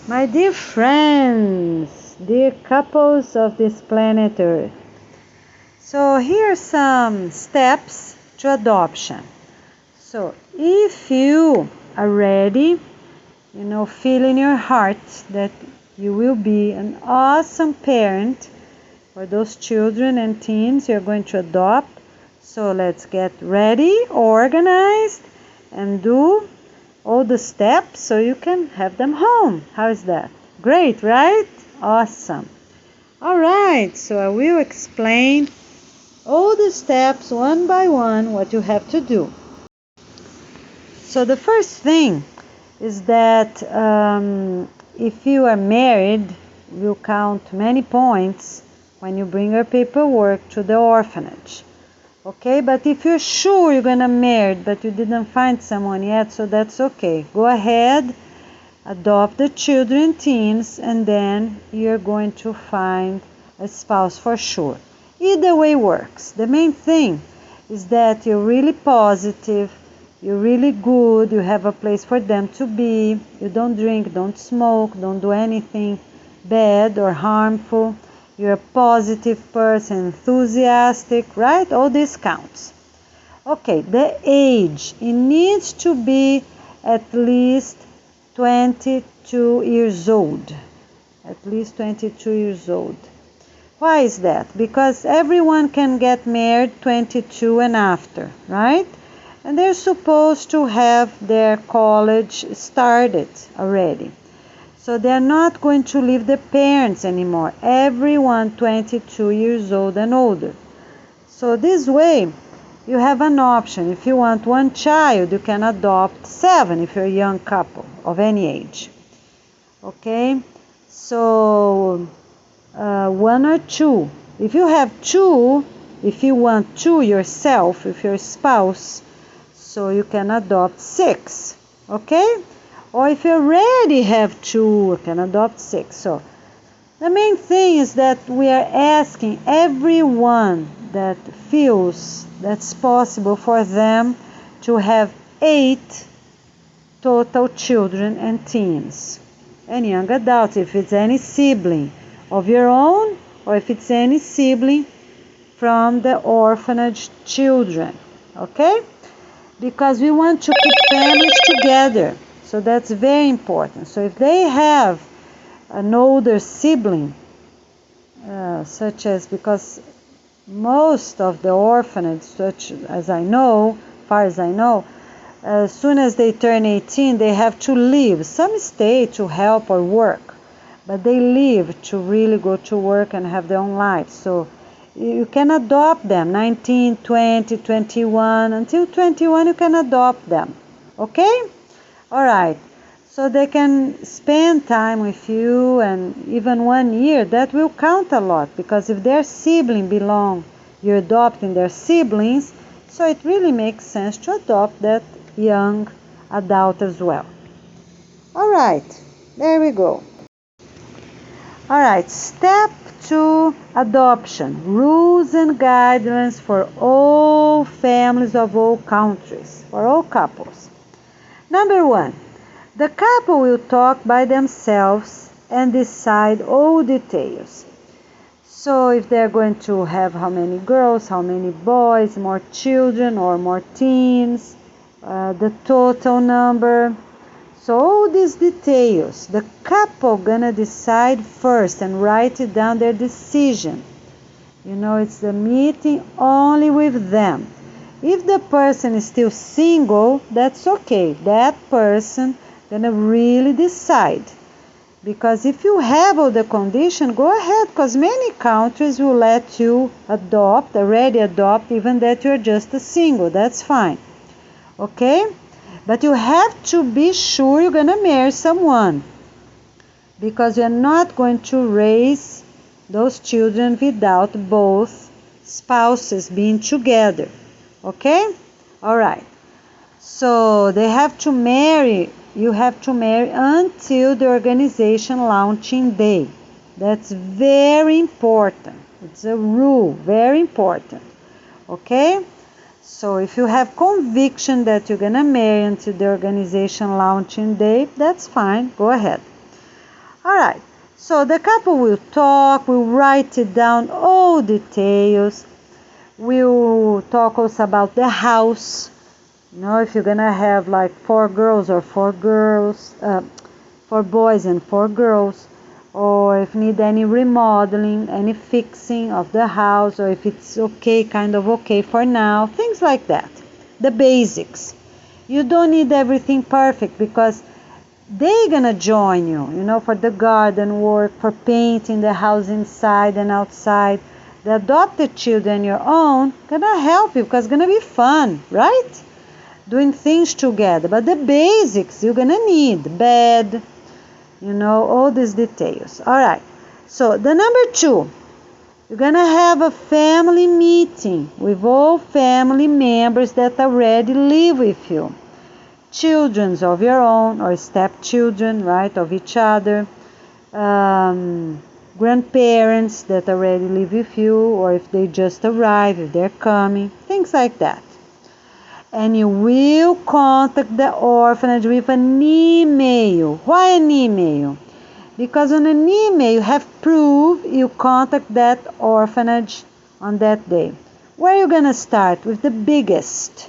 My dear friends, dear couples of this planet Earth. So here are some steps to adoption. So if you are ready, feel in your heart that you will be an awesome parent for those children and teens you're going to adopt. So let's get ready, organized, and do all the steps so you can have them home. How is that? Great, right? Awesome. All right, so I will explain all the steps one by one what you have to do. So the first thing is that if you are married, you'll count many points when you bring your paperwork to the orphanage. Okay, but if you're sure you're gonna marry but you didn't find someone yet, so that's okay. Go ahead, adopt the children, teens, and then you're going to find a spouse for sure. Either way works. The main thing is that you're really positive, you're really good, you have a place for them to be, you don't drink, don't smoke, don't do anything bad or harmful. You're a positive person, enthusiastic, right? All this counts. Okay, the age. It needs to be at least 22 years old. At least 22 years old. Why is that? Because everyone can get married 22 and after, right? And they're supposed to have their college started already. So they're not going to leave the parents anymore. Everyone 22 years old and older. So this way, you have an option. If you want one child, you can adopt 7 if you're a young couple of any age. Okay? So 1 or 2. If you have 2, if you want 2 yourself, if you're a spouse, so you can adopt 6. Okay? Or if you already have 2, you can adopt 6. So the main thing is that we are asking everyone that feels that's possible for them to have 8 total children and teens. And young adults, if it's any sibling of your own or if it's any sibling from the orphanage children. Okay? Because we want to keep families together. So that's very important. So if they have an older sibling, such as, because most of the orphanages, such as I know, far as I know, as soon as they turn 18, they have to leave. Some stay to help or work, but they leave to really go to work and have their own life. So you can adopt them, 19, 20, 21. Until 21, you can adopt them. Okay? All right, so they can spend time with you, and even 1 year, that will count a lot, because if their sibling belong, you're adopting their siblings, so it really makes sense to adopt that young adult as well. All right, there we go. All right, step 2, adoption. Rules and guidelines for all families of all countries, for all couples. Number 1, the couple will talk by themselves and decide all details. So if they're going to have how many girls, how many boys, more children or more teens, the total number. So all these details, the couple gonna decide first and write it down, their decision. It's the meeting only with them. If the person is still single, that's okay. That person gonna really decide. Because if you have all the conditions, go ahead, because many countries will let you already adopt, even that you're just a single. That's fine. Okay? But you have to be sure you're gonna marry someone. Because you're not going to raise those children without both spouses being together. Okay? All right. So they have to marry. You have to marry until the organization launching day. That's very important. It's a rule, very important. Okay? So if you have conviction that you're going to marry until the organization launching day, that's fine. Go ahead. All right. So the couple will talk, will write it down, all details. We'll talk also about the house. If you're gonna have like 4 girls or 4 girls, 4 boys and 4 girls, or if need any remodeling, any fixing of the house, or if it's okay, kind of okay for now, things like that. The basics. You don't need everything perfect because they're gonna join you, for the garden work, for painting the house inside and outside. The adopted children, your own, gonna help you because it's gonna be fun, right? Doing things together. But the basics you're gonna need: bed, all these details. All right. So the number 2, you're gonna have a family meeting with all family members that already live with you. Children of your own or stepchildren, right, of each other. Grandparents that already live with you, or if they just arrived, if they're coming, things like that. And you will contact the orphanage with an email. Why an email? Because on an email you have proof you contact that orphanage on that day. Where are you going to start? With the biggest.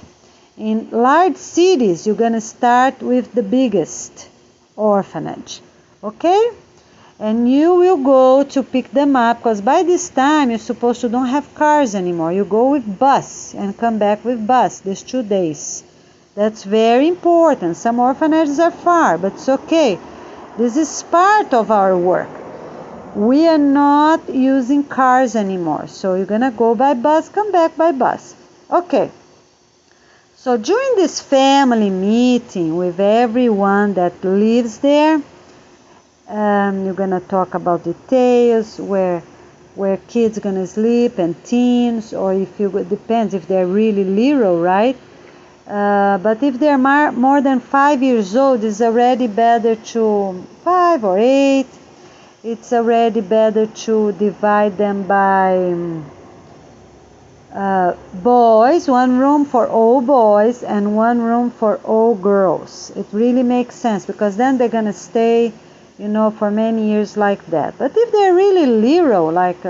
In large cities, you're going to start with the biggest orphanage. Okay? And you will go to pick them up, because by this time you're supposed to don't have cars anymore. You go with bus and come back with bus these 2 days. That's very important. Some orphanages are far, but it's okay. This is part of our work. We are not using cars anymore. So you're going to go by bus, come back by bus. Okay. So during this family meeting with everyone that lives there, you're going to talk about details, where kids are going to sleep, and teens, or depends if they're really little, right? But if they're more than 5 years old, it's already better to 5 or 8. It's already better to divide them by boys, 1 room for all boys and 1 room for all girls. It really makes sense, because then they're going to stay for many years like that. But if they're really little, like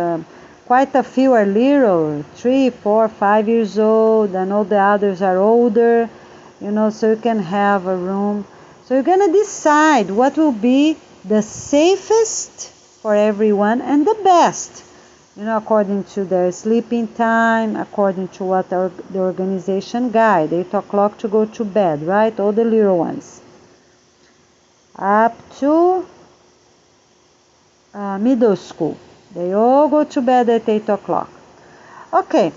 quite a few are little, 3, 4, 5 years old, and all the others are older, so you can have a room. So you're going to decide what will be the safest for everyone and the best, according to their sleeping time, according to what the organization guide. 8 o'clock to go to bed, right? All the little ones. Up to middle school. They all go to bed at 8 o'clock. Okay.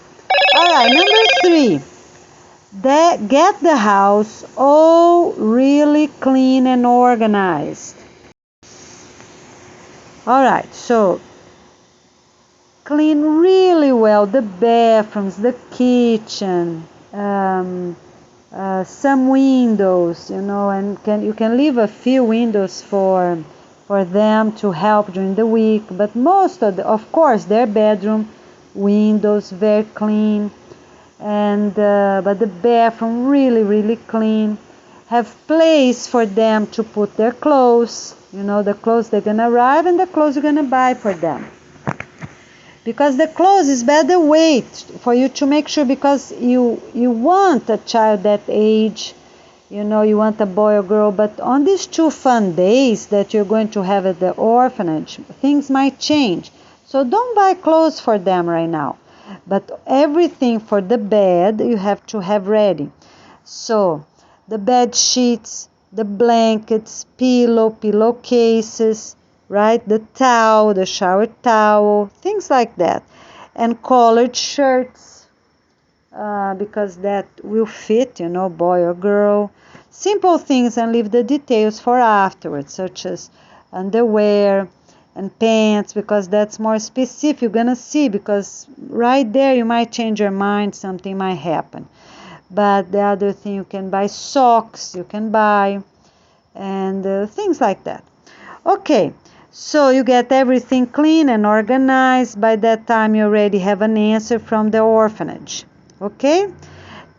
All right. Number 3. Get the house all really clean and organized. All right. So clean really well the bathrooms, the kitchen, some windows, and you can leave a few windows for them to help during the week, but most of course their bedroom windows very clean, and but the bathroom really clean. Have place for them to put their clothes, the clothes they're gonna arrive and the clothes you're gonna buy for them. Because the clothes is better weight for you to make sure, because you want a child that age, you want a boy or girl, but on these 2 fun days that you're going to have at the orphanage, things might change. So don't buy clothes for them right now. But everything for the bed you have to have ready. So the bed sheets, the blankets, pillowcases, right? The towel, the shower towel, things like that. And collared shirts, because that will fit, boy or girl. Simple things, and leave the details for afterwards, such as underwear and pants, because that's more specific. You're going to see, because right there you might change your mind, something might happen. But the other thing, you can buy socks, you can buy, and things like that. Okay. So you get everything clean and organized. By that time you already have an answer from the orphanage. Okay?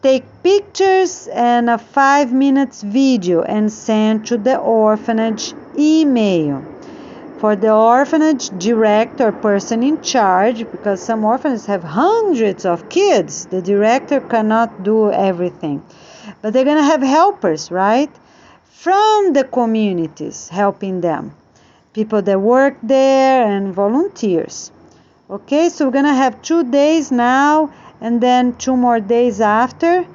Take pictures and a 5 minutes video and send to the orphanage email. for the orphanage director, person in charge, because some orphanages have hundreds of kids. The director cannot do everything. But they're going to have helpers, right? From the communities helping them. People that work there and volunteers. Okay, so we're going to have 2 days now and then 2 more days after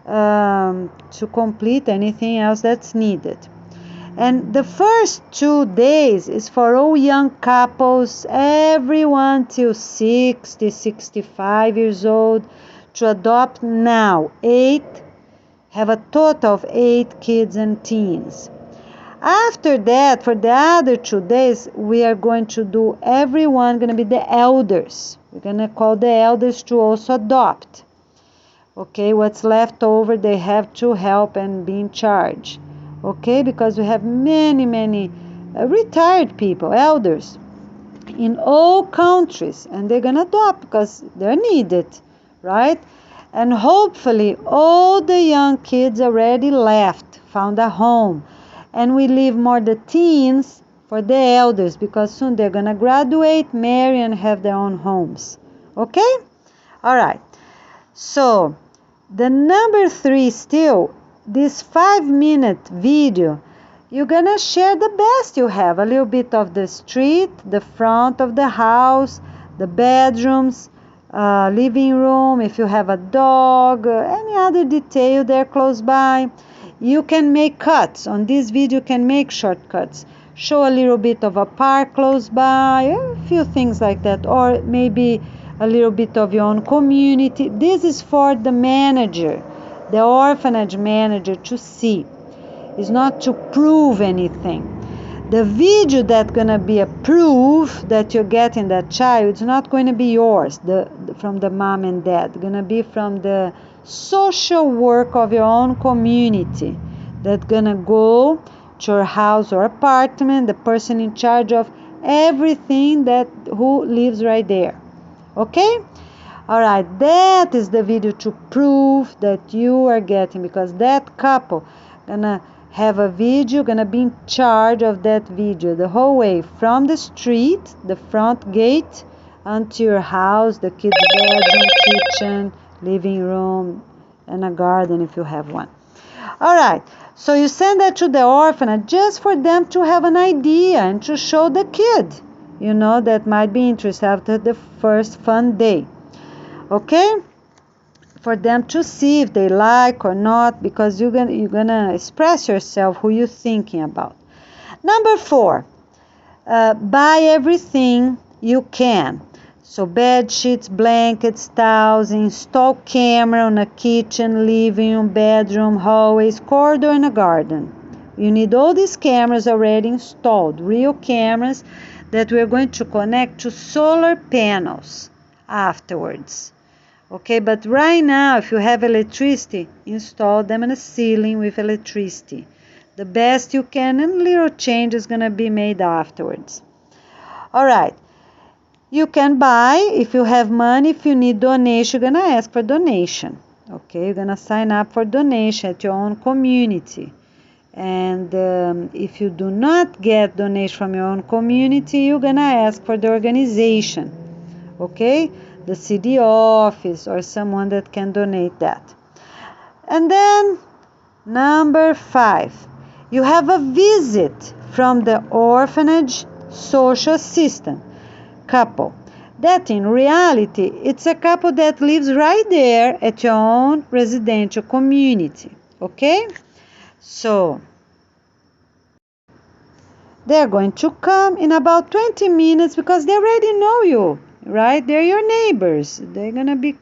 to complete anything else that's needed. And the first 2 days is for all young couples, everyone till 60, 65 years old, to adopt now. Have a total of 8 kids and teens. After that, for the other 2 days, we are going to do everyone going to be the elders. We're going to call the elders to also adopt. Okay, what's left over, they have to help and be in charge. Okay, because we have many retired people, elders, in all countries, and they're going to adopt because they're needed, right? And hopefully all the young kids already left, found a home. And we leave more the teens for the elders, because soon they're going to graduate, marry, and have their own homes. Okay? All right. So, the number 3 still, this 5-minute video, you're going to share the best you have. A little bit of the street, the front of the house, the bedrooms, living room, if you have a dog, any other detail there close by. You can make cuts. On this video, you can make shortcuts. Show a little bit of a park close by, a few things like that, or maybe a little bit of your own community. This is for the manager, the orphanage manager, to see. It's not to prove anything. The video that's going to be a proof that you're getting that child, it's not going to be yours, from the mom and dad. It's going to be from the social work of your own community that's going to go to your house or apartment, the person in charge of everything who lives right there. Okay? All right, that is the video to prove that you are getting, because that couple gonna have a video, gonna be in charge of that video the whole way from the street, the front gate, unto your house, the kids' bedroom, kitchen, living room, and a garden if you have one. All right, so you send that to the orphanage just for them to have an idea and to show the kid, that might be interested after the first fun day. Okay? For them to see if they like or not, because you're gonna express yourself who you're thinking about. Number 4, buy everything you can. So bed sheets, blankets, towels, install camera on a kitchen, living room, bedroom, hallways, corridor, and a garden. You need all these cameras already installed, real cameras that we're going to connect to solar panels afterwards. Okay, but right now, if you have electricity, install them in the ceiling with electricity. The best you can, and little change is going to be made afterwards. All right. You can buy, if you have money. If you need donation, you're going to ask for donation. Okay, you're going to sign up for donation at your own community. And if you do not get donation from your own community, you're going to ask for the organization. Okay, the city office or someone that can donate that. And then number 5, you have a visit from the orphanage social assistant couple. That in reality, it's a couple that lives right there at your own residential community. Okay? So, they're going to come in about 20 minutes because they already know you, right? They're your neighbors. They're going to be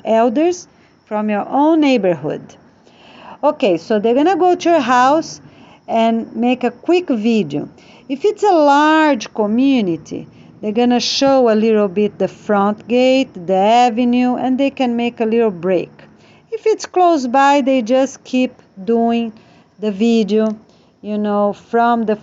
elders from your own neighborhood. Okay, so they're going to go to your house and make a quick video. If it's a large community, they're going to show a little bit the front gate, the avenue, and they can make a little break. If it's close by, they just keep doing the video, from the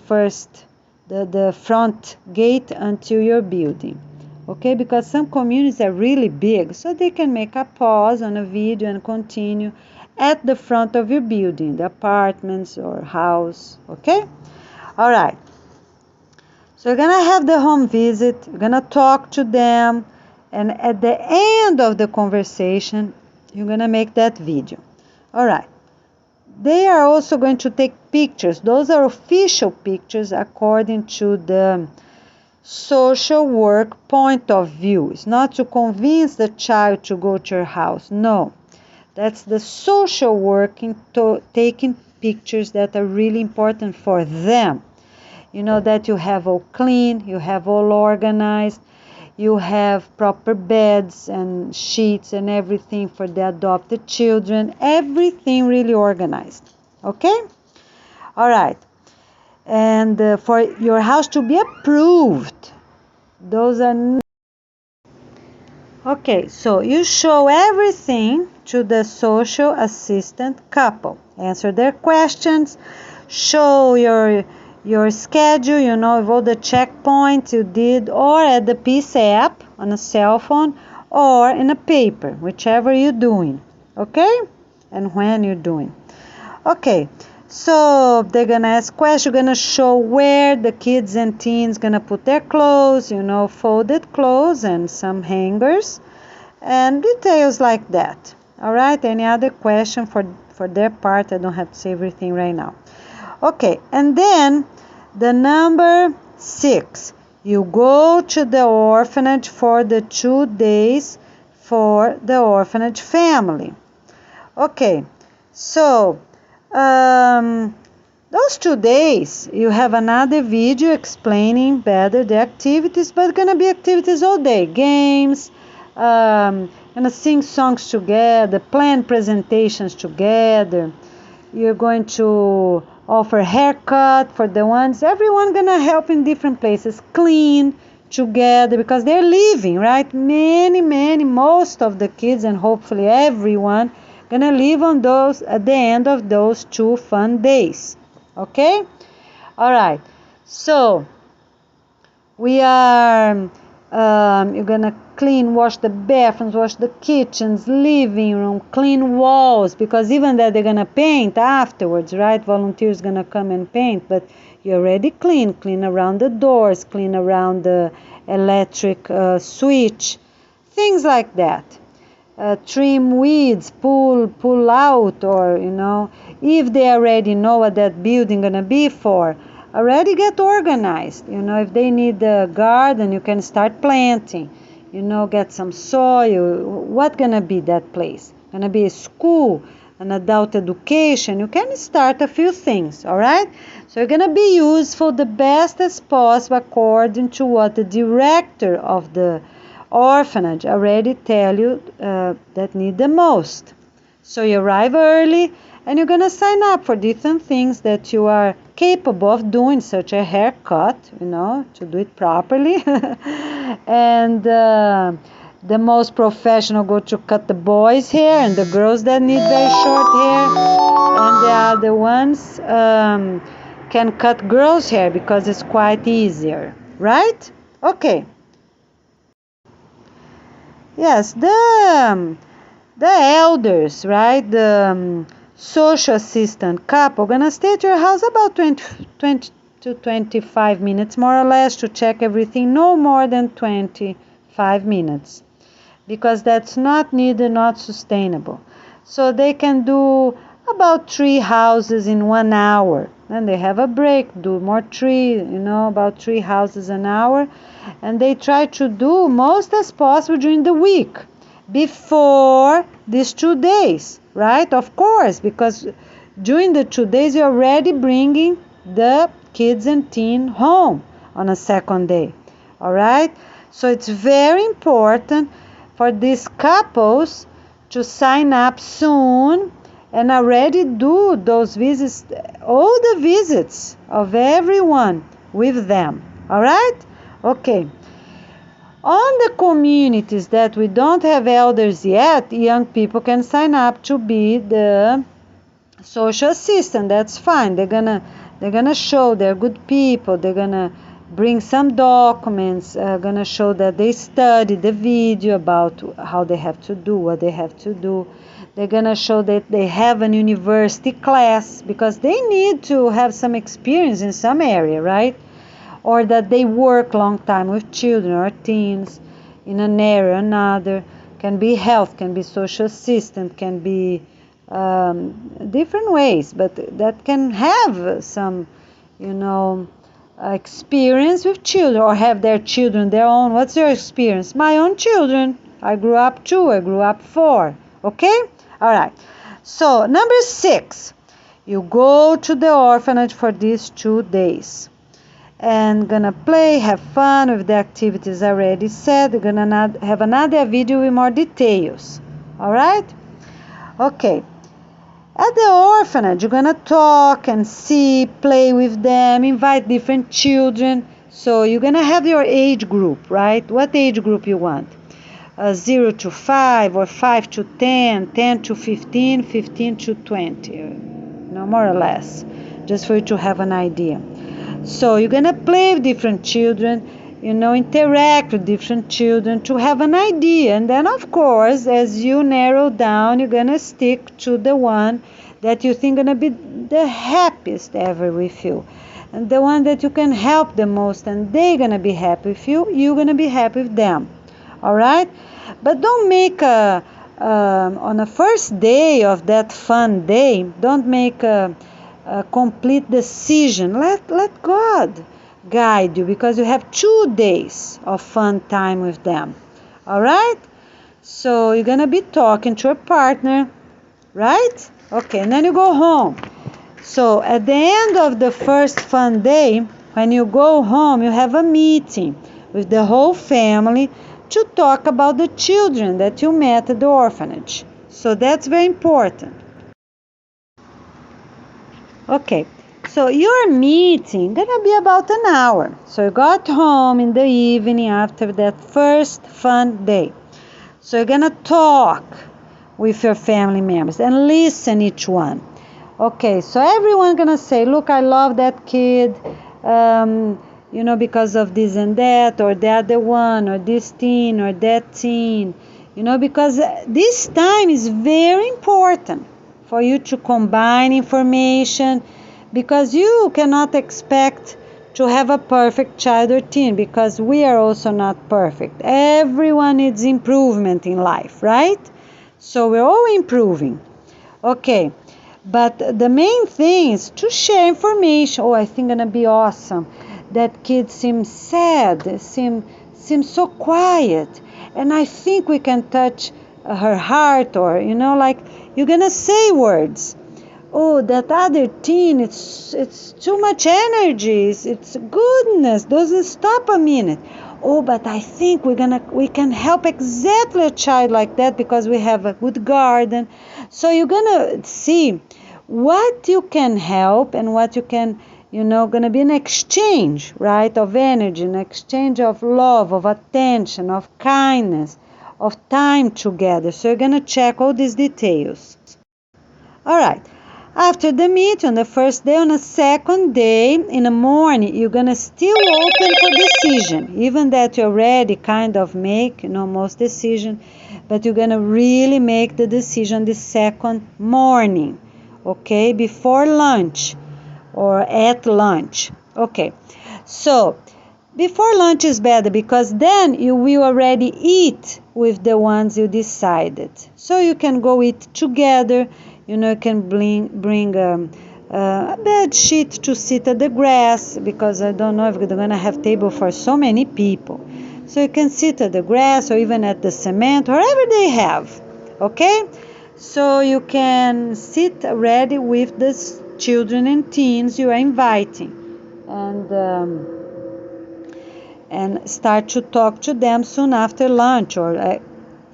front gate until your building. Okay, because some communities are really big, so they can make a pause on a video and continue at the front of your building, the apartments or house. Okay? All right. So you're gonna have the home visit, you're gonna talk to them, and at the end of the conversation, you're gonna make that video. All right. They are also going to take pictures. Those are official pictures according to the social work point of view. It's not to convince the child to go to your house. No. That's the social working, taking pictures that are really important for them. You know that you have all clean, you have all organized, you have proper beds and sheets and everything for the adopted children. Everything really organized. Okay? All right. And for your house to be approved, those are... Okay, so you show everything to the social assistant couple. Answer their questions. Show your schedule, you know, of all the checkpoints you did, or at the Peace app on a cell phone, or in a paper, whichever you're doing. Okay? And when you're doing. Okay, so they're gonna ask questions. You're gonna show where the kids and teens gonna put their clothes, you know, folded clothes and some hangers, and details like that. All right, any other question for their part? I don't have to say everything right now. Okay, and then the number 6, you go to the orphanage for the 2 days for the orphanage family. Okay, so those 2 days, you have another video explaining better the activities, but it's gonna be activities all day, games, gonna sing songs together, plan presentations together. You're going to offer haircut for the ones, everyone gonna help in different places, clean together, because they're leaving, right? Most of the kids, and hopefully everyone, gonna live on those at the end of those 2 fun days. Okay? All right. So we are you're gonna wash the bathrooms, wash the kitchens, living room, clean walls, because even that they're gonna paint afterwards, right? Volunteers gonna come and paint, but you already clean around the doors, clean around the electric switch, things like that. Trim weeds, pull out, or you know, if they already know what that building gonna be for, already get organized. You know, if they need a garden, you can start planting. You know, get some soil. What gonna be that place? Gonna be a school, an adult education. You can start a few things, all right? So you're gonna be useful the best as possible according to what the director of the orphanage already tell you that need the most. So you arrive early, and you're gonna sign up for different things that you are capable of doing, such a haircut, you know, to do it properly. And the most professional go to cut the boys' hair, and the girls that need very short hair, and the other ones can cut girls' hair because it's quite easier, right? Okay. Yes, the elders, right? The social assistant couple gonna stay at your house about 20 to 25 minutes, more or less, to check everything. No more than 25 minutes, because that's not needed, not sustainable. So they can do about 3 houses in 1 hour. Then they have a break, do more 3, you know, about 3 houses an hour. And they try to do most as possible during the week before these 2 days, right? Of course, because during the 2 days you're already bringing the kids and teen home on a second day, all right? So it's very important for these couples to sign up soon and already do those visits, all the visits of everyone with them, all right? Okay. On the communities that we don't have elders yet, young people can sign up to be the social assistant. That's fine. They're gonna show they're good people. They're gonna bring some documents. Gonna show that they study the video about how they have to do, what they have to do. They're gonna show that they have an university class, because they need to have some experience in some area, right? or that they work long time with children or teens in an area or another. Can be health, can be social assistant, can be different ways, but that can have some, experience with children, or have their children their own. What's your experience? My own children. I grew up 2, I grew up 4. Okay? All right. So, number 6, you go to the orphanage for these 2 days. And gonna play, have fun with the activities I already said. We're gonna have another video with more details. All right? Okay. At the orphanage, you're gonna talk and see, play with them, invite different children. So you're gonna have your age group, right? What age group you want? 0 to 5, or 5 to 10, 10 to 15, 15 to 20, more or less, just for you to have an idea. So you're gonna play with different children, interact with different children to have an idea. And then, of course, as you narrow down, you're gonna stick to the one that you think gonna be the happiest ever with you, and the one that you can help the most, and they're gonna be happy with you. You're gonna be happy with them. All right? But don't make on the first day of that fun day, don't make a complete decision. Let God guide you, because you have 2 days of fun time with them. All right? So you're gonna be talking to a partner, right? Okay, and then you go home. So at the end of the first fun day, when you go home, you have a meeting with the whole family to talk about the children that you met at the orphanage. So that's very important. Okay, so your meeting gonna be about an hour. So you got home in the evening after that first fun day. So you're gonna talk with your family members and listen each one. Okay, so everyone gonna say, look, I love that kid, because of this and that, or the other one, or this teen, or that teen, because this time is very important for you to combine information, because you cannot expect to have a perfect child or teen, because we are also not perfect. Everyone needs improvement in life, right? So we're all improving. Okay, but the main thing is to share information. Oh, I think it's gonna be awesome. That kid seems sad, seems so quiet, and I think we can touch her heart, or you're gonna say words. Oh, that other teen, it's too much energy, it's goodness, doesn't stop a minute. Oh, but I think we can help exactly a child like that, because we have a good garden. So you're gonna see what you can help and what you can, gonna be an exchange, right, of energy, an exchange of love, of attention, of kindness, of time together. So you're gonna check all these details. All right. After the meeting on the first day, on the second day in the morning, you're gonna still open for decision, even that you already kind of make, most decision, but you're gonna really make the decision the second morning, okay, before lunch or at lunch. Okay, so before lunch is better, because then you will already eat with the ones you decided. So you can go eat together. You can bring a bed sheet to sit at the grass, because I don't know if they're going to have table for so many people. So you can sit at the grass, or even at the cement, wherever they have. Okay? So you can sit ready with the children and teens you are inviting, and start to talk to them soon after lunch, or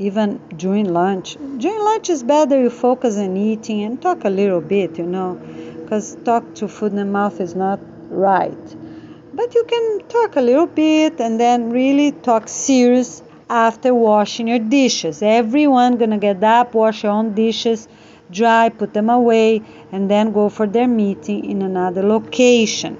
even during lunch. During lunch is better you focus on eating and talk a little bit, because talk to food in the mouth is not right. But you can talk a little bit and then really talk serious after washing your dishes. Everyone gonna get up, wash your own dishes, dry, put them away, and then go for their meeting in another location,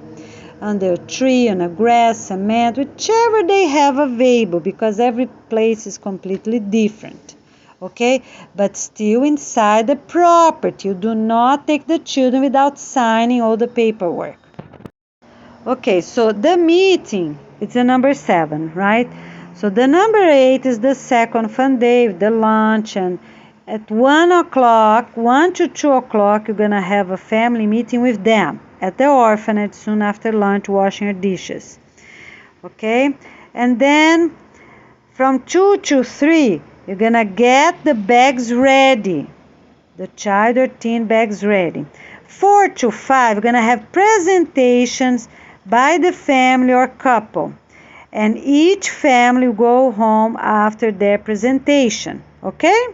under a tree, on a grass, cement, whichever they have available, because every place is completely different. Okay? But still inside the property. You do not take the children without signing all the paperwork. Okay, so the meeting, it's the number 7, right? So the number 8 is the second fun day, the lunch, and at 1 o'clock, 1 to 2 o'clock, you're going to have a family meeting with them at the orphanage soon after lunch, washing your dishes. Okay? And then from 2 to 3, you're going to get the bags ready, the child or teen bags ready. 4 to 5, you're going to have presentations by the family or couple. And each family will go home after their presentation. Okay?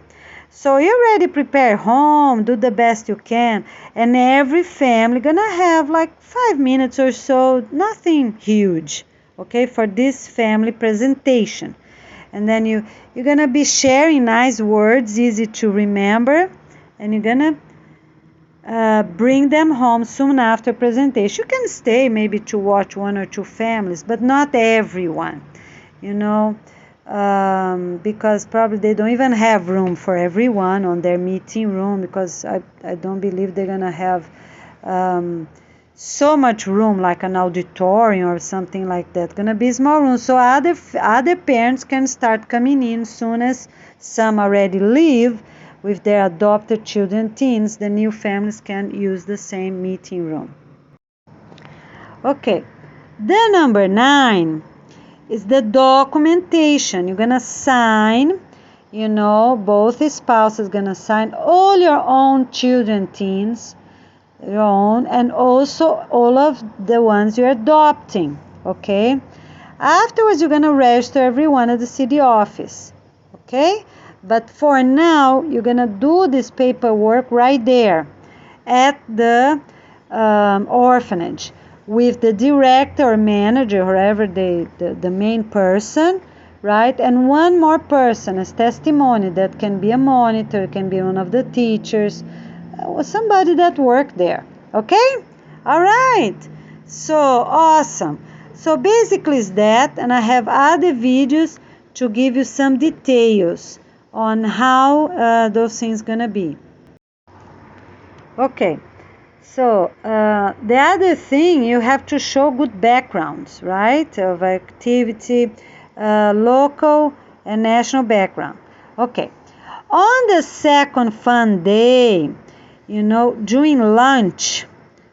So you already prepare home, do the best you can. And every family going to have like 5 minutes or so, nothing huge, okay, for this family presentation. And then you're going to be sharing nice words, easy to remember. And you're going to bring them home soon after presentation. You can stay maybe to watch 1 or 2 families, but not everyone, because probably they don't even have room for everyone on their meeting room, because I don't believe they're going to have so much room like an auditorium or something like that. It's going to be small room, so other parents can start coming in soon as some already leave with their adopted children, teens. The new families can use the same meeting room. Okay, the number 9 is the documentation. You're going to sign, both spouses going to sign all your own children, teens, your own, and also all of the ones you're adopting, okay? Afterwards, you're going to register everyone at the city office, okay? But for now, you're going to do this paperwork right there at the orphanage with the director or manager, whoever the main person, right? And one more person as testimony. That can be a monitor, it can be one of the teachers, somebody that worked there, okay? All right, so awesome. So basically is that, and I have other videos to give you some details on how those things gonna be. Okay, so the other thing, you have to show good backgrounds, right, of activity, local and national background. Okay, on the second fun day, during lunch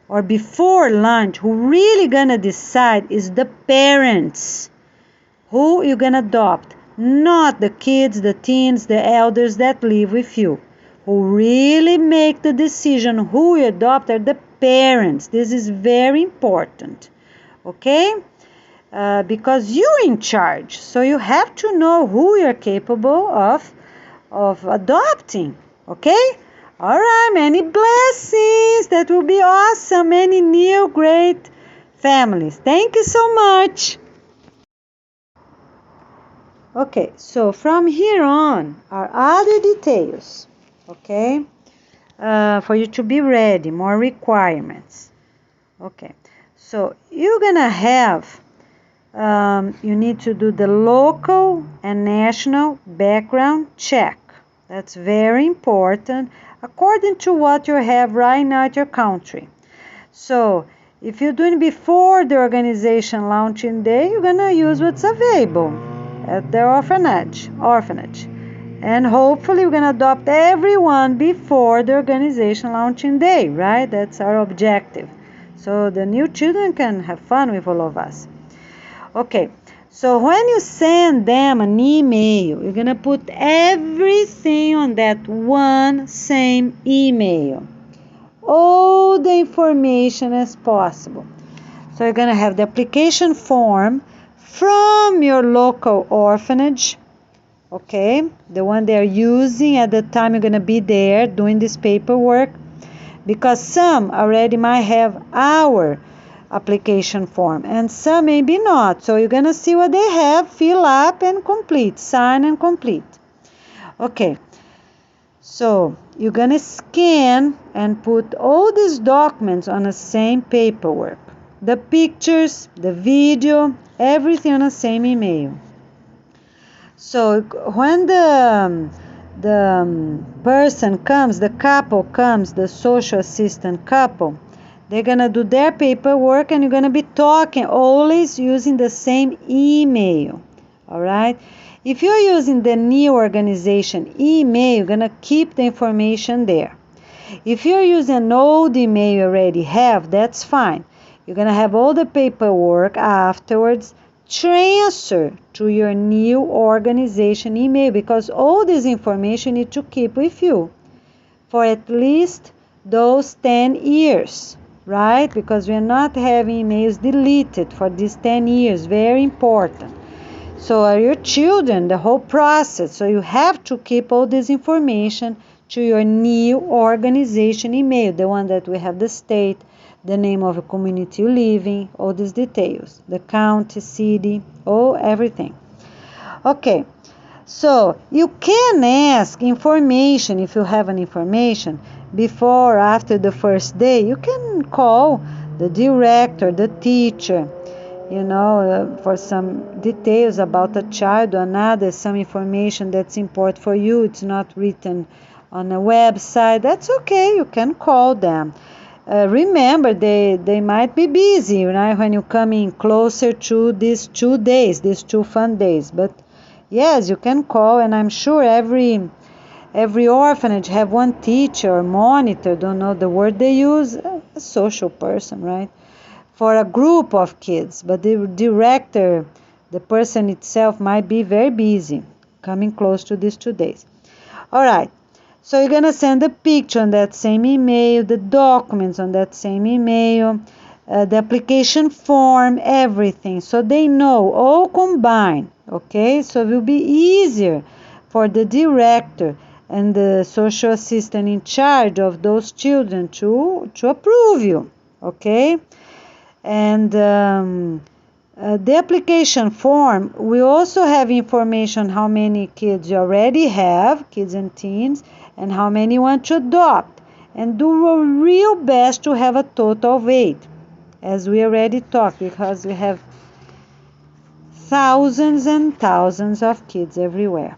or before lunch, who really gonna decide is the parents who you're gonna adopt, not the kids, the teens, the elders that live with you. Who really make the decision who you adopt are the parents. This is very important, okay? Because you're in charge, so you have to know who you're capable of adopting, okay? All right, many blessings. That will be awesome. Many new great families. Thank you so much. Okay, so from here on are other details, okay, for you to be ready, more requirements. Okay, so you're gonna have, you need to do the local and national background check. That's very important according to what you have right now at your country. So if you're doing before the organization launching day, you're gonna use what's available at the orphanage, and hopefully we're going to adopt everyone before the organization launching day, right? That's our objective, so the new children can have fun with all of us. Okay, so when you send them an email, you're going to put everything on that one same email, all the information as possible. So you're going to have the application form from your local orphanage, okay, the one they're using at the time you're going to be there doing this paperwork, because some already might have our application form and some maybe not. So you're going to see what they have, fill up and complete, sign and complete. Okay, so you're going to scan and put all these documents on the same paperwork. The pictures, the video, everything on the same email. So when the person comes, the couple comes, the social assistant couple, They're going to do their paperwork, and you're going to be talking, always using the same email. All right? If you're using the new organization email, you're going to keep the information there. If you're using an old email you already have, that's fine. You're going to have all the paperwork afterwards transfer to your new organization email, because all this information you need to keep with you for at least those 10 years, right? Because we're not having emails deleted for these 10 years. Very important. So are your children, the whole process. So you have to keep all this information to your new organization email, the one that we have the state, the name of a community you live in, all these details, the county, city, everything. Okay, so you can ask information if you have an information before or after the first day. You can call the director, the teacher, for some details about a child or another, some information that's important for you. It's not written on a website. That's okay. You can call them. Remember, they might be busy, right, when you come in closer to these 2 days, these 2 fun days. But yes, you can call, and I'm sure every orphanage have one teacher or monitor, don't know the word they use, a social person, right, for a group of kids. But the director, the person itself, might be very busy coming close to these 2 days. All right. So you're going to send a picture on that same email, the documents on that same email, the application form, everything. So they know, all combined, okay? So it will be easier for the director and the social assistant in charge of those children to approve you, okay? And the application form, we also have information how many kids you already have, kids and teens, and how many you want to adopt, and do your real best to have a total of 8, as we already talked, because we have thousands and thousands of kids everywhere.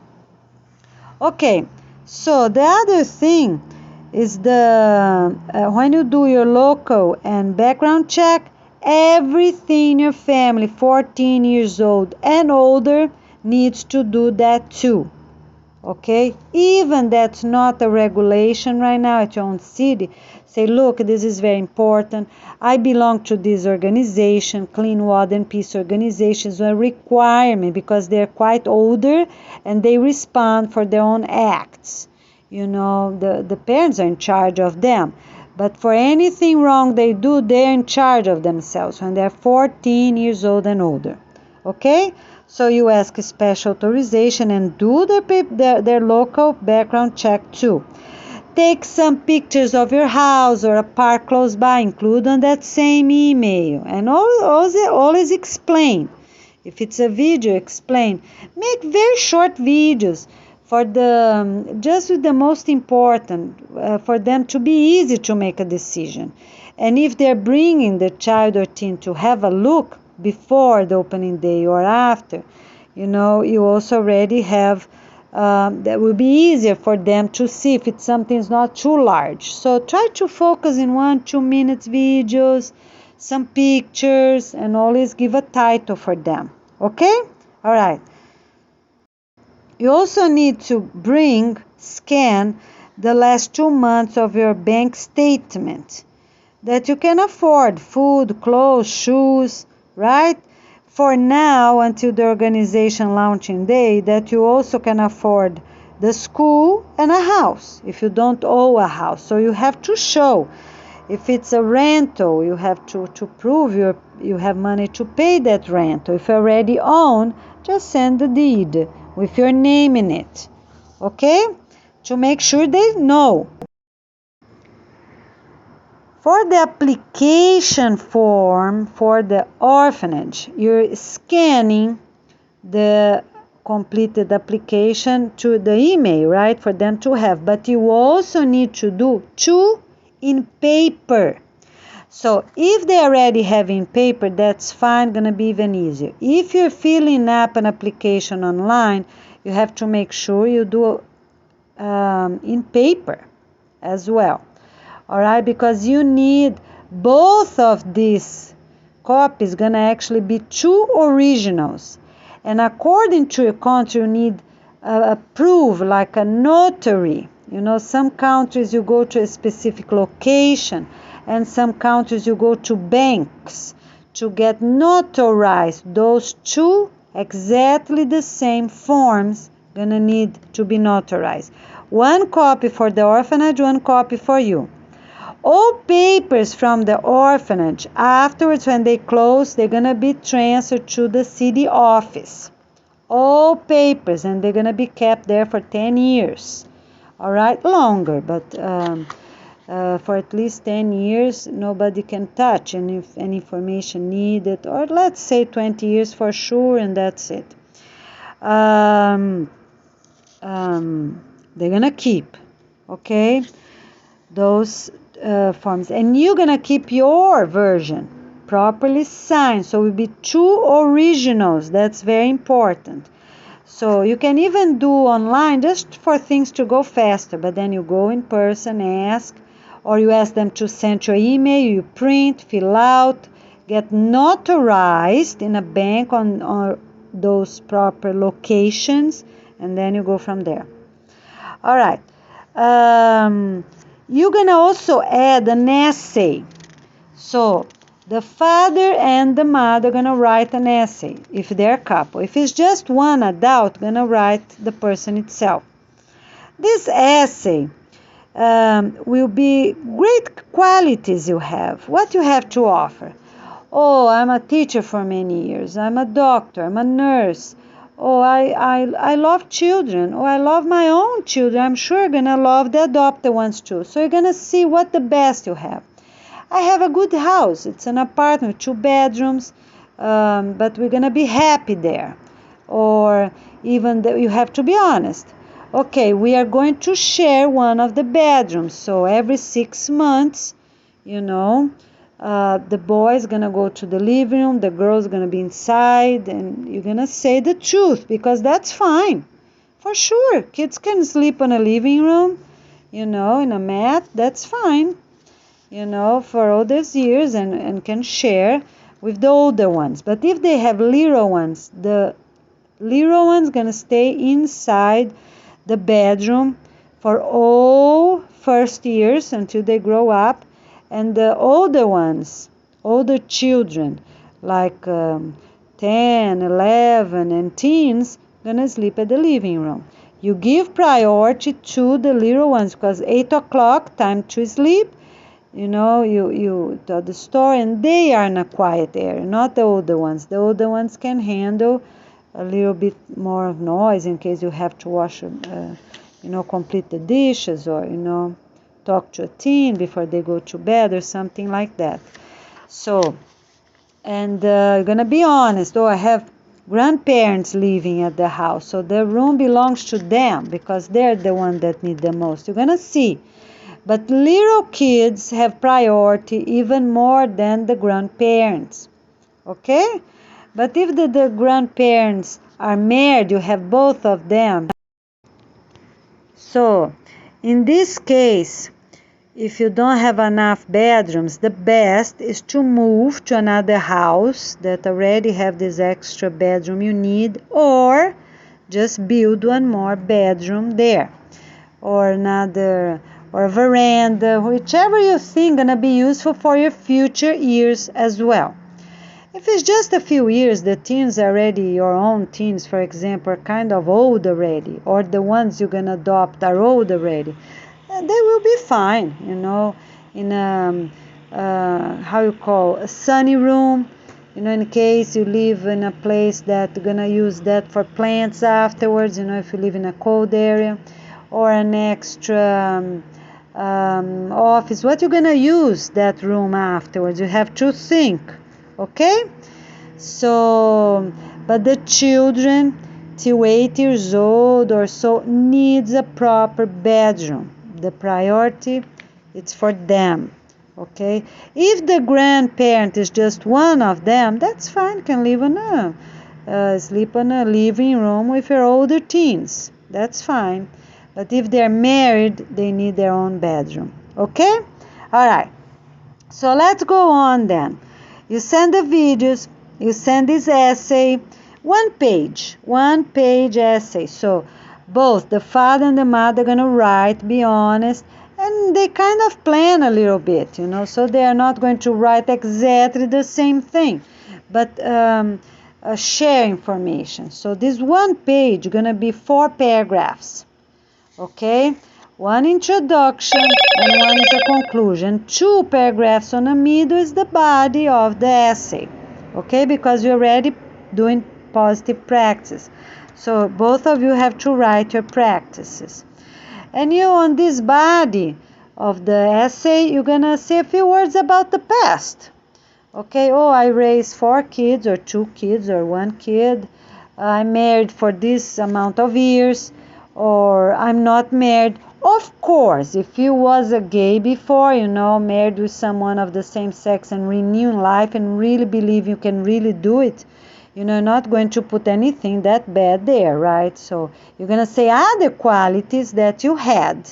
Okay, so the other thing is when you do your local and background check, everything in your family 14 years old and older needs to do that too. Okay, even that's not a regulation right now at your own city. Say, look, this is very important. I belong to this organization, Clean Water and Peace Organization, is a requirement because they're quite older and they respond for their own acts. The parents are in charge of them. But for anything wrong they do, they're in charge of themselves when they're 14 years old and older. Okay? So you ask special authorization and do their local background check too. Take some pictures of your house or a park close by, include on that same email, and always explain. If it's a video, explain. Make very short videos for just with the most important, for them to be easy to make a decision. And if they're bringing the child or teen to have a look before the opening day or after, you also already have, that will be easier for them to see if it's something's not too large. So try to focus in 1-2 minutes videos, some pictures, and always give a title for them. Okay? All right. You also need to scan the last 2 months of your bank statement that you can afford, food, clothes, shoes, right? For now, until the organization launching day, that you also can afford the school and a house if you don't owe a house. So you have to show. If it's a rental, you have to prove you have money to pay that rental. If you already own, just send the deed with your name in it, okay? To make sure they know. For the application form for the orphanage, you're scanning the completed application to the email, right, for them to have. But you also need to do 2 in paper. So if they already have in paper, that's fine, gonna be even easier. If you're filling up an application online, you have to make sure you do in paper as well. All right, because you need both of these copies gonna actually be two originals. And according to your country, you need a proof, like a notary. Some countries you go to a specific location, and some countries you go to banks to get notarized. Those two exactly the same forms gonna need to be notarized. One copy for the orphanage, one copy for you. All papers from the orphanage, afterwards when they close, they're gonna be transferred to the city office. All papers, and they're gonna be kept there for 10 years. All right, longer, but for at least 10 years, nobody can touch any information needed, or let's say 20 years for sure, and that's it. They're gonna keep, okay, those forms, and you're gonna keep your version properly signed, so it will be two originals. That's very important. So you can even do online just for things to go faster, but then you go in person, ask, or you ask them to send your email, you print, fill out, get notarized in a bank on those proper locations, and then you go from there. All right. You're gonna also add an essay. So the father and the mother gonna write an essay if they're a couple. If it's just one adult, gonna write the person itself. This essay will be great qualities you have. What you have to offer. Oh, I'm a teacher for many years. I'm a doctor. I'm a nurse. Oh, I love children. Oh, I love my own children. I'm sure you're gonna love the adopted ones too. So you're gonna see what the best you have. I have a good house. It's an apartment with 2 bedrooms, but we're gonna be happy there. Or even you have to be honest. Okay, we are going to share one of the bedrooms. So every 6 months, the boy's gonna go to the living room, the girl's gonna be inside, and you're gonna say the truth, because that's fine. For sure, kids can sleep in a living room, in a mat, that's fine, for all those years, and can share with the older ones. But if they have little ones, the little one's gonna stay inside the bedroom for all first years until they grow up. And the older ones, older children, like 10, 11, and teens, gonna sleep at the living room. You give priority to the little ones, because 8 o'clock, time to sleep, you tell the story, and they are in a quiet area, not the older ones. The older ones can handle a little bit more of noise in case you have to wash, complete the dishes, or, talk to a teen before they go to bed or something like that. So, and you're gonna be honest. Oh, I have grandparents living at the house, so the room belongs to them because they're the one that need the most. You're gonna see. But little kids have priority even more than the grandparents. Okay? But if the grandparents are married, you have both of them. So, in this case, if you don't have enough bedrooms, the best is to move to another house that already have this extra bedroom you need, or just build one more bedroom there, or another, or a veranda, whichever you think gonna be useful for your future years as well. If it's just a few years, the teens already, your own teens, for example, are kind of old already, or the ones you're gonna adopt are old already, they will be fine, in a sunny room, in case you live in a place that you're gonna use that for plants afterwards, if you live in a cold area, or an extra office, what you're gonna use that room afterwards, you have to think, okay? So, but the children till 8 years old or so needs a proper bedroom. The priority, it's for them, okay? If the grandparent is just one of them, that's fine, can live sleep in a living room with your older teens, that's fine. But if they're married, they need their own bedroom, okay? All right. So let's go on then. You send the videos, you send this essay, one page essay. So both the father and the mother are going to write, be honest, and they kind of plan a little bit, so they are not going to write exactly the same thing, but share information. So this one page is going to be 4 paragraphs, okay? One introduction and one is a conclusion. 2 paragraphs on the middle is the body of the essay, okay? Because you're already doing positive practice. So both of you have to write your practices. And you, on this body of the essay, you're going to say a few words about the past. Okay, I raised 4 kids or 2 kids or 1 kid. I'm married for this amount of years, or I'm not married. Of course, if you was a gay before, married with someone of the same sex and renewing life and really believe you can really do it, not going to put anything that bad there, right? So you're going to say other qualities that you had.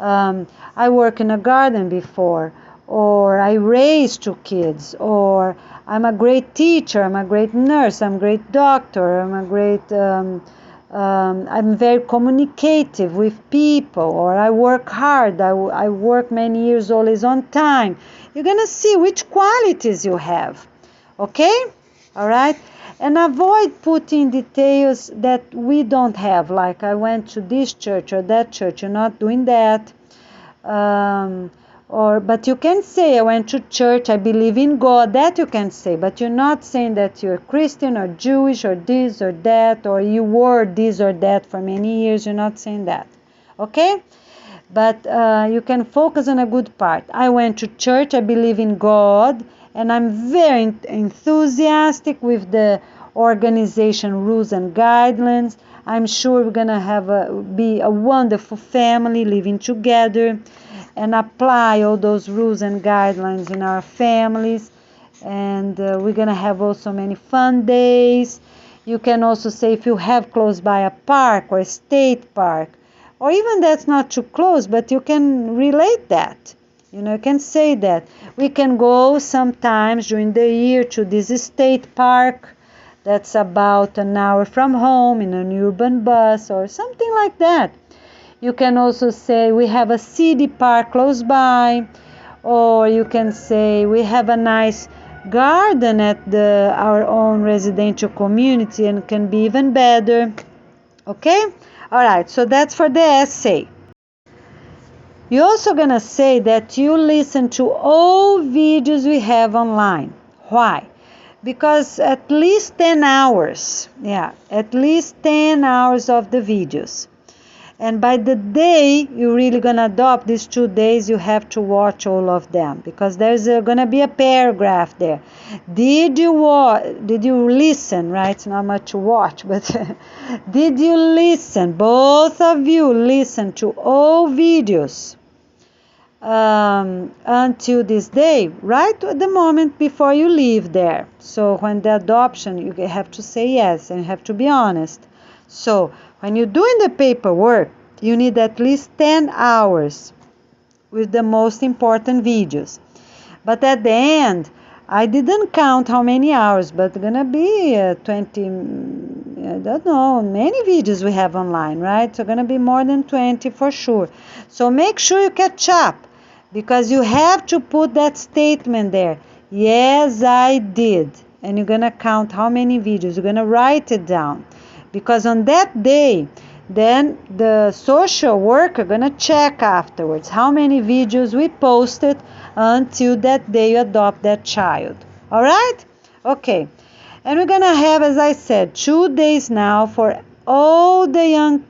I work in a garden before, or I raised 2 kids, or I'm a great teacher, I'm a great nurse, I'm a great doctor, I'm very communicative with people, or I work hard, I work many years always on time. You're going to see which qualities you have, okay? All right? And avoid putting details that we don't have, like I went to this church or that church. You're not doing that. But you can say, I went to church, I believe in God. That you can say, but you're not saying that you're Christian or Jewish or this or that, or you were this or that for many years. You're not saying that, okay? But you can focus on a good part. I went to church, I believe in God, and I'm very enthusiastic with the organization rules and guidelines. I'm sure we're going to be a wonderful family living together and apply all those rules and guidelines in our families. And we're going to have also many fun days. You can also say if you have close by a park or a state park, or even that's not too close, but you can relate that. You can say that. We can go sometimes during the year to this state park that's about an hour from home in an urban bus or something like that. You can also say we have a city park close by, or you can say we have a nice garden at our own residential community, and can be even better. Okay? All right, so that's for the essay. You're also going to say that you listen to all videos we have online. Why? Because at least 10 hours. Yeah, at least 10 hours of the videos. And by the day you're really going to adopt these 2 days, you have to watch all of them, because there's going to be a paragraph there. Did you listen, right? It's not much to watch, but did you listen? Both of you listen to all videos until this day, right at the moment before you leave there. So when the adoption, you have to say yes and you have to be honest. So when you're doing the paperwork, you need at least 10 hours with the most important videos. But at the end, I didn't count how many hours, but it's going to be 20, I don't know, many videos we have online, right? So going to be more than 20 for sure. So make sure you catch up, because you have to put that statement there. Yes, I did. And you're going to count how many videos. You're going to write it down. Because on that day, then the social worker going to check afterwards how many videos we posted until that day you adopt that child. All right? Okay. And we're going to have, as I said, 2 days now for all the young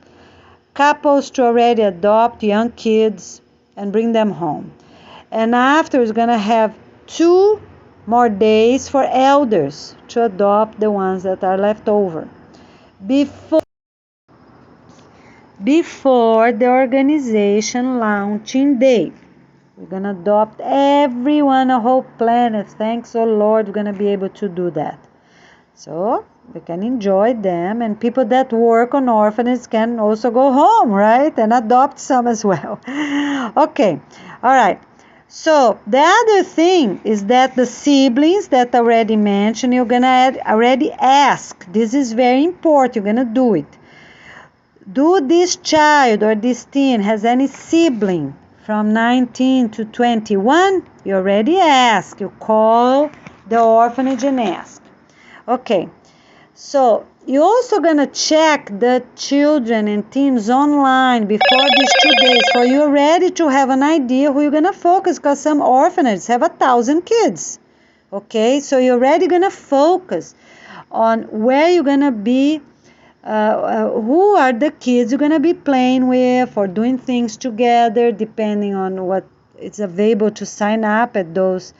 couples to already adopt young kids and bring them home. And after, we're going to have 2 more days for elders to adopt the ones that are left over. Before the organization launching day. We're going to adopt everyone, a whole planet. Thanks, oh Lord, we're going to be able to do that. So we can enjoy them, and people that work on orphanages can also go home, right? And adopt some as well. Okay, all right. So the other thing is that the siblings that I already mentioned, you're gonna already ask. This is very important. You're gonna do it. Do this child or this teen has any sibling from 19 to 21? You already ask. You call the orphanage and ask. Okay. So you're also going to check the children and teens online before these 2 days for you already to have an idea who you're going to focus, because some orphanages have 1,000 kids. Okay, so you're already going to focus on where you're going to be, who are the kids you're going to be playing with or doing things together, depending on what it's available to sign up at those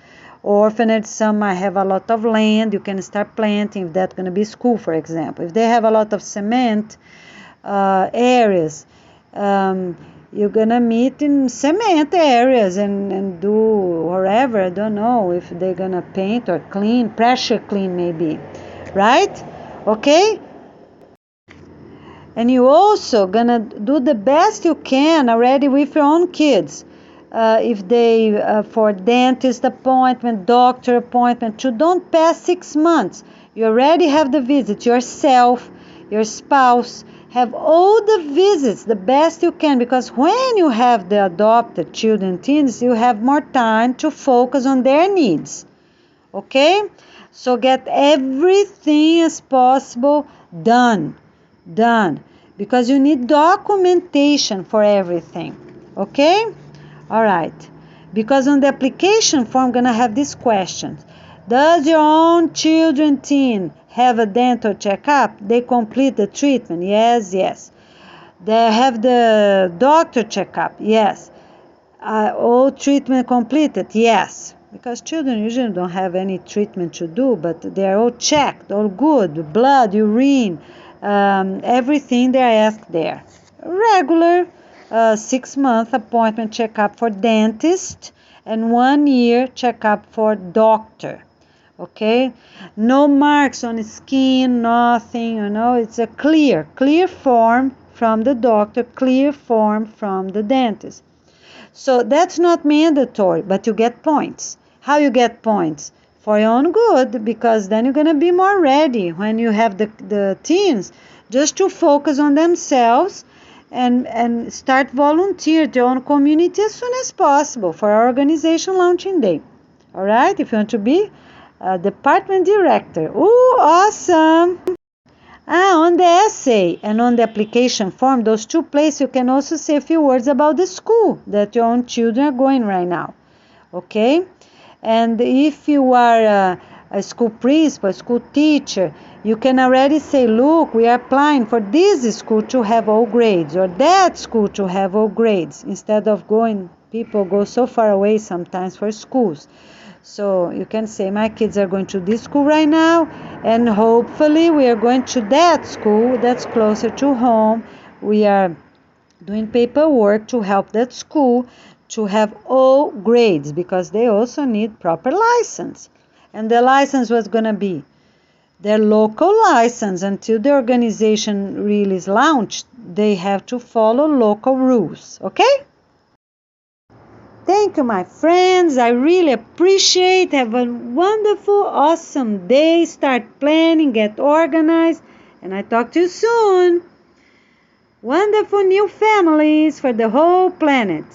orphanage. Some might have a lot of land. You can start planting if that's going to be school, for example. If they have a lot of cement areas, you're going to meet in cement areas and do whatever. I don't know if they're going to paint or clean, pressure clean maybe, right? Okay? And you also going to do the best you can already with your own kids. If they for dentist appointment, doctor appointment, you don't pass 6 months. You already have the visits yourself, your spouse, have all the visits the best you can, because when you have the adopted children, teens, you have more time to focus on their needs. Okay? So get everything as possible done, because you need documentation for everything. Okay? All right, because on the application form, I'm going to have these questions. Does your own children, teen, have a dental checkup? They complete the treatment? Yes, yes. They have the doctor checkup? Yes. All treatment completed? Yes. Because children usually don't have any treatment to do, but they're all checked, all good, blood, urine, everything they're asked there. Regular 6-month appointment checkup for dentist and 1 year checkup for doctor. Okay, no marks on the skin, nothing. It's a clear form from the doctor, clear form from the dentist. So that's not mandatory, but you get points. How you get points? For your own good, because then you're going to be more ready when you have the teens just to focus on themselves and start volunteer to your own community as soon as possible for our organization launching day. All right, if you want to be a department director. Ooh, awesome. On the essay and on the application form, those 2 places, you can also say a few words about the school that your own children are going right now. Okay? And if you are a school principal, a school teacher, you can already say, look, we are applying for this school to have all grades or that school to have all grades, instead of people go so far away sometimes for schools. So you can say, my kids are going to this school right now, and hopefully we are going to that school that's closer to home. We are doing paperwork to help that school to have all grades, because they also need proper license. And the license was going to be their local license. Until the organization really is launched, they have to follow local rules. Okay? Thank you, my friends. I really appreciate. Have a wonderful, awesome day. Start planning, get organized, and I talk to you soon. Wonderful new families for the whole planet.